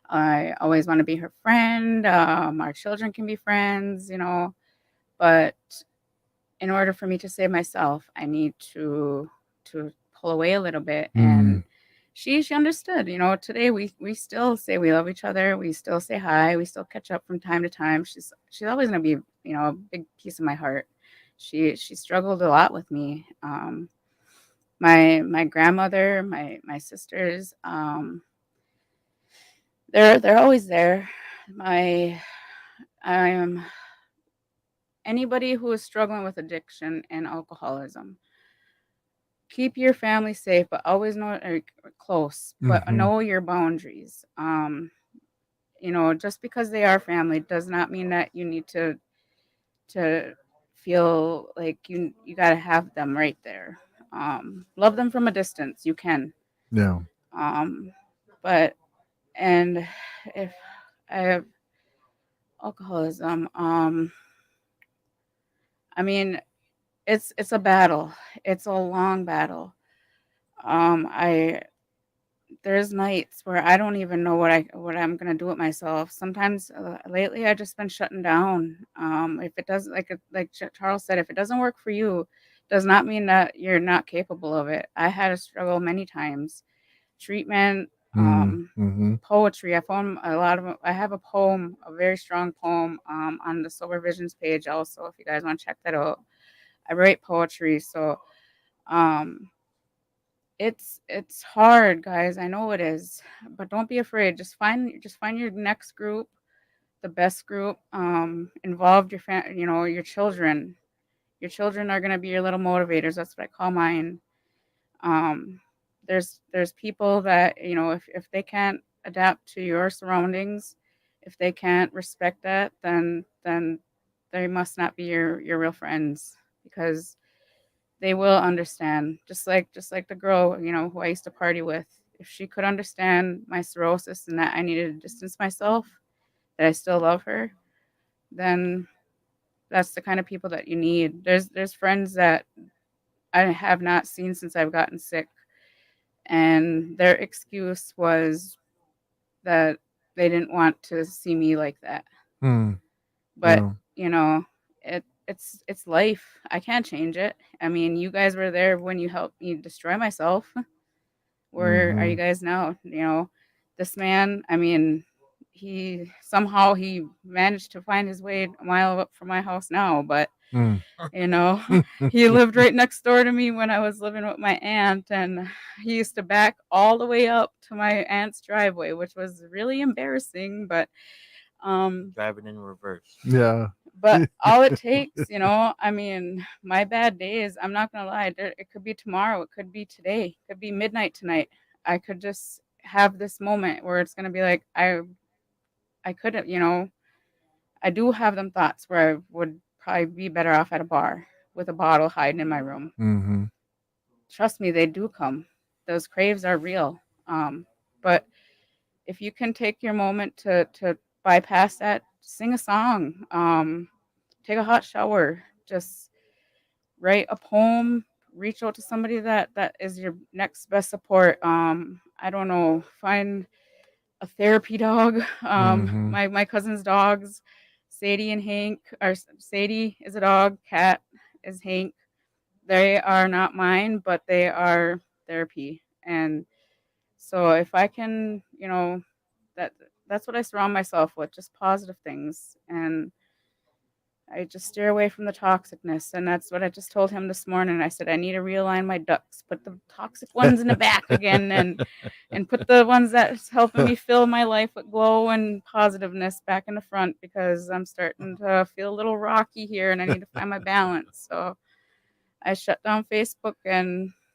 I always want to be her friend. Our children can be friends, but in order for me to save myself, I need to pull away a little bit. And she understood. Today we still say we love each other. We still say hi. We still catch up from time to time. She's always gonna be a big piece of my heart. She struggled a lot with me. My grandmother, my sisters, they're always there. My I am Anybody who is struggling with addiction and alcoholism, keep your family safe, but always know close, but know your boundaries. Just because they are family does not mean that you need to feel like you got to have them right there. Love them from a distance. You can.
Yeah.
Um, but and if I have alcoholism, I mean, it's a battle. It's a long battle. I There's nights where I don't even know what I'm gonna do with myself. Sometimes lately I just been shutting down. If it doesn't, like Charles said, if it doesn't work for you, does not mean that you're not capable of it. I had to struggle many times. Treatment, poetry. I found a lot of. I have a poem, a very strong poem, on the Sober Visions page. Also, if you guys want to check that out, I write poetry. So, um, it's hard, guys. I know it is, but don't be afraid. Just find your next group, the best group. Involve your children. Your children are gonna be your little motivators. That's what I call mine. Um, there's people that if they can't adapt to your surroundings, if they can't respect that, then they must not be your real friends because they will understand. Just like the girl, who I used to party with. If she could understand my cirrhosis and that I needed to distance myself, that I still love her, then that's the kind of people that you need. There's friends that I have not seen since I've gotten sick, and their excuse was that they didn't want to see me like that. But
Yeah.
it's life. I can't change it. I mean, you guys were there when you helped me destroy myself. Where are you guys now? This man, I mean, he managed to find his way a mile up from my house now, but you know, he lived right next door to me when I was living with my aunt, and he used to back all the way up to my aunt's driveway, which was really embarrassing, but
Driving in reverse.
Yeah.
but all it takes, I mean, my bad days, I'm not gonna lie, it could be tomorrow, it could be today, it could be midnight tonight. I could just have this moment where it's gonna be like I couldn't, I do have them thoughts where I would probably be better off at a bar with a bottle hiding in my room. Trust me, they do come. Those craves are real. But if you can take your moment to bypass that, sing a song, take a hot shower, just write a poem, reach out to somebody that is your next best support. I don't know, find a therapy dog. My cousin's dogs, Sadie and Hank, or Sadie is a dog, Cat is Hank. They are not mine, but they are therapy. And so if I can, that that's what I surround myself with, just positive things. And I just steer away from the toxicness. And that's what I just told him this morning. I said, I need to realign my ducks, put the toxic ones in the back again and put the ones that's helping me fill my life with glow and positiveness back in the front because I'm starting to feel a little rocky here and I need to find my balance. So I shut down Facebook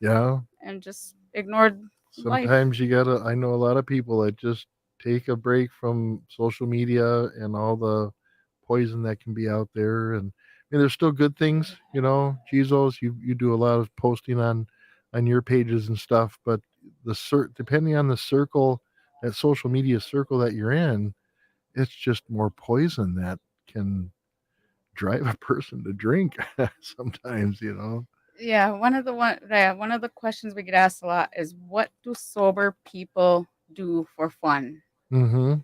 Yeah.
and just ignored life.
Sometimes you gotta. I know a lot of people that just take a break from social media and all the poison that can be out there. And I mean, there's still good things, Jesus, you do a lot of posting on your pages and stuff, but depending on the circle, that social media circle that you're in, it's just more poison that can drive a person to drink sometimes.
Yeah, one of the questions we get asked a lot is what do sober people do for fun?
Mm-hmm.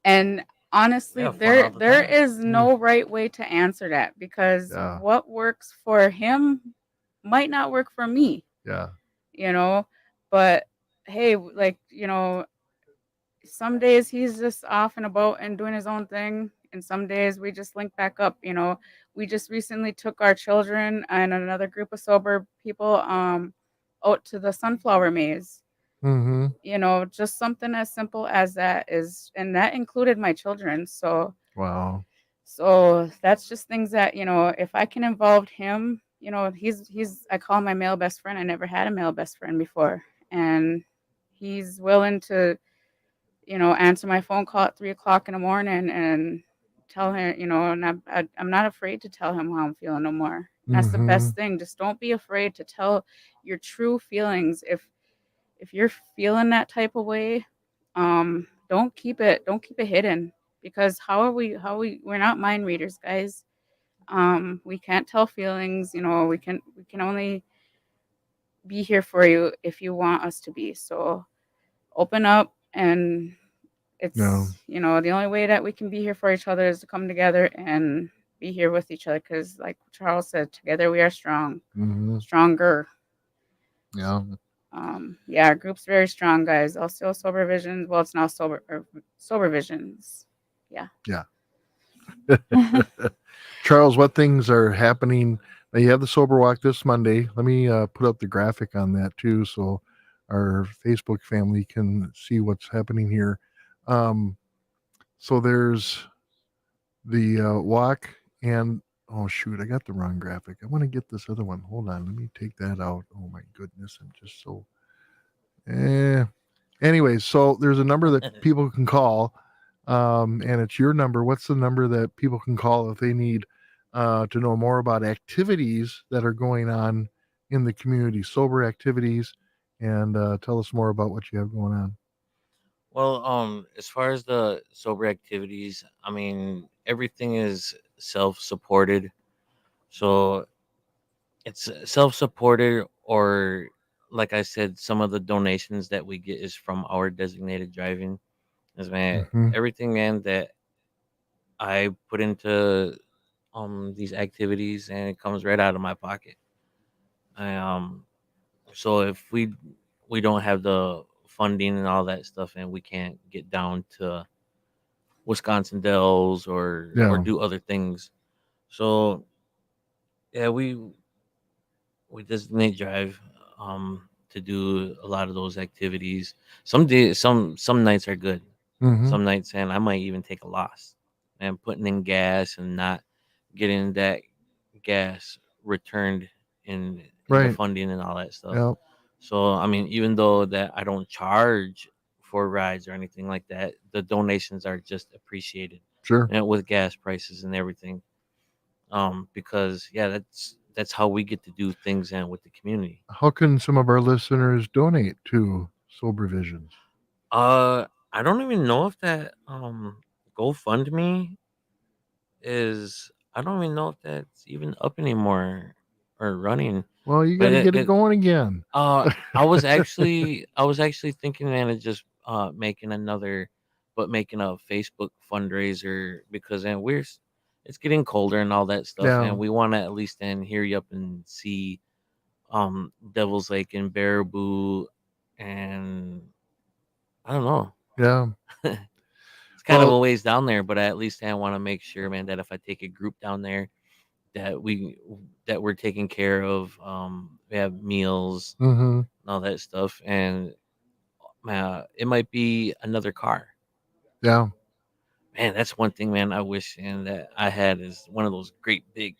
And honestly,
Yeah, fun all the
there
time.
is no right way to answer that, because
Yeah.
what works for him might not work for me,
Yeah.
you know. But hey, like, some days he's just off and about and doing his own thing, and some days we just link back up. We just recently took our children and another group of sober people out to the sunflower maze.
Mm-hmm.
Just something as simple as that, is and that included my children.
Wow.
So that's just things that, if I can involve him, he's I call him my male best friend. I never had a male best friend before. And he's willing to, answer my phone call at 3 o'clock in the morning and tell him, and I'm not afraid to tell him how I'm feeling no more. And that's the
Mm-hmm.
best thing. Just don't be afraid to tell your true feelings. If you're feeling that type of way, don't keep it hidden, because we're not mind readers, guys. We can't tell feelings. We can only be here for you if you want us to be. So open up, and
Yeah.
the only way that we can be here for each other is to come together and be here with each other, because like Charles said, together we are strong,
Mm-hmm.
stronger.
Yeah.
Yeah, our group's very strong, guys. Also, Sober Visions. Well, it's now Sober Visions. Yeah.
Yeah. Charles, what things are happening? Now you have the sober walk this Monday. Let me put up the graphic on that too, so our Facebook family can see what's happening here. Um, so there's the walk, and oh shoot, I got the wrong graphic. I want to get this other one. Hold on, let me take that out. Oh my goodness, I'm just so. Eh. Anyways, so there's a number that people can call, and it's your number. What's the number that people can call if they need to know more about activities that are going on in the community, sober activities, and tell us more about what you have going on?
Well, as far as the sober activities, I mean, everything is self-supported. So it's self-supported, or like I said, some of the donations that we get is from our designated driving. Is man,
Hmm.
everything, man, that I put into these activities, and it comes right out of my pocket. I, so if we don't have the funding and all that stuff, and we can't get down to Wisconsin Dells or
Yeah.
do other things. So yeah, we designate drive to do a lot of those activities. Some days, some nights are good.
Hmm.
Some nights, and I might even take a loss and putting in gas and not getting that gas returned in the
Right.
funding and all that stuff.
Yeah.
So I mean, even though that I don't charge for rides or anything like that, the donations are just appreciated,
Sure.
and with gas prices and everything. Because yeah, that's how we get to do things and with the community.
How can some of our listeners donate to Sober Visions?
I don't even know if that GoFundMe is. I don't even know if that's even up anymore or running.
Well, you got
But
to get it going again.
I was actually thinking, man, of just making another, but making a Facebook fundraiser, because then it's getting colder and all that stuff,
Yeah.
and we want to at least then hear you up and see Devil's Lake and Baraboo, and I don't know.
Yeah.
It's kind of
Well.
a ways down there, but I at least I want to make sure, man, that if I take a group down there, that we're taking care of. We have meals
Hmm.
and all that stuff, and it might be another car.
Yeah.
Man, that's one thing, man. I wish and that I had is one of those great big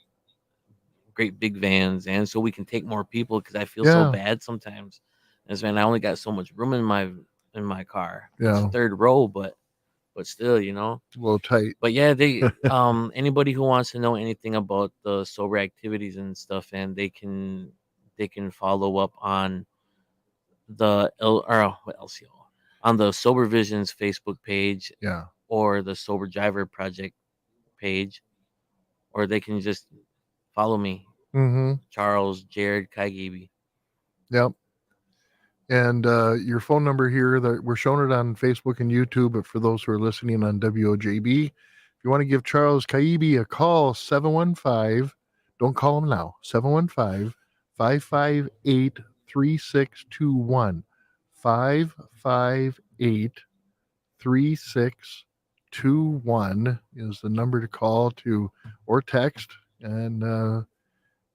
vans, and so we can take more people. Because I feel so
Yeah.
bad sometimes, as man, I only got so much room in my car. It's a
Yeah.
third row, but still, you know.
A little tight.
But yeah, they anybody who wants to know anything about the sober activities and stuff, and they can follow up on the what LCO, on the Sober Visions Facebook page,
Yeah.
or the Sober Driver Project page, or they can just follow me,
Hmm.
Charles Jared Kaigibi.
Yep. And your phone number here, that we're showing it on Facebook and YouTube, but for those who are listening on WOJB, if you want to give Charles Kaibi a call, 715, don't call him now, 715 558 3621. 558 3621 is the number to call to, or text, and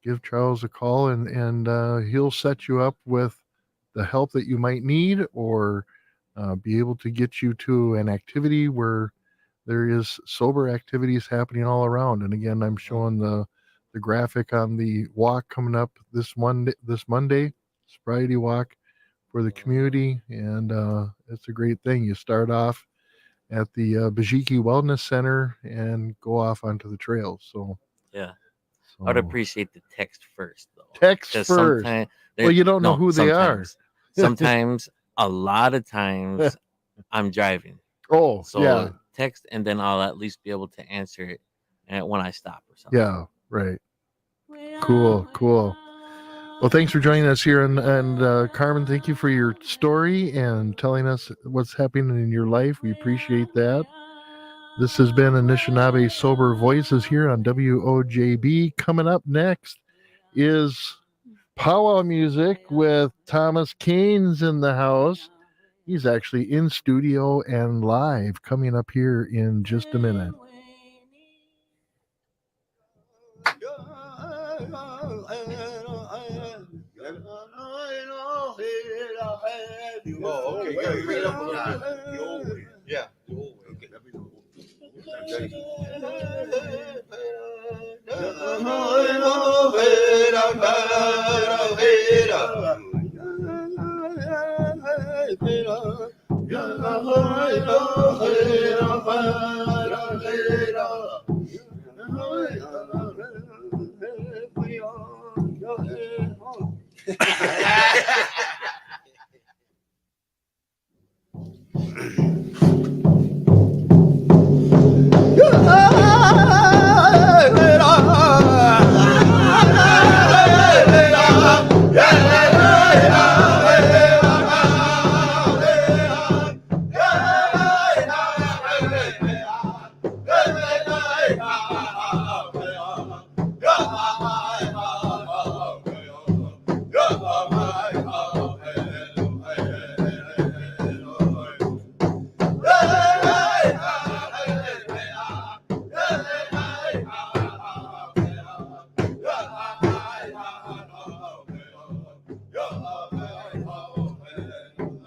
give Charles a call, and he'll set you up with the help that you might need, or be able to get you to an activity where there is sober activities happening all around. And again, I'm showing the graphic on the walk coming up this Monday, sobriety walk for the community, and it's a great thing. You start off at the Bajiki Wellness Center and go off onto the trails. So
yeah. I'd appreciate the text first, though.
Text first. Well, you don't know who they are.
Sometimes, a lot of times, I'm driving.
Oh,
so
yeah.
Text, and then I'll at least be able to answer it when I stop or something.
Yeah, right. Cool. Well, thanks for joining us here, and Carmen, thank you for your story and telling us what's happening in your life. We appreciate that. This has been Anishinaabe Sober Voices here on WOJB. Coming up next is powwow music with Thomas Kane's in the house. He's actually in studio and live, coming up here in just a minute.
Oh, okay. You gotta bring it up a little bit. The old way. Yeah. The old way. Okay, let me know.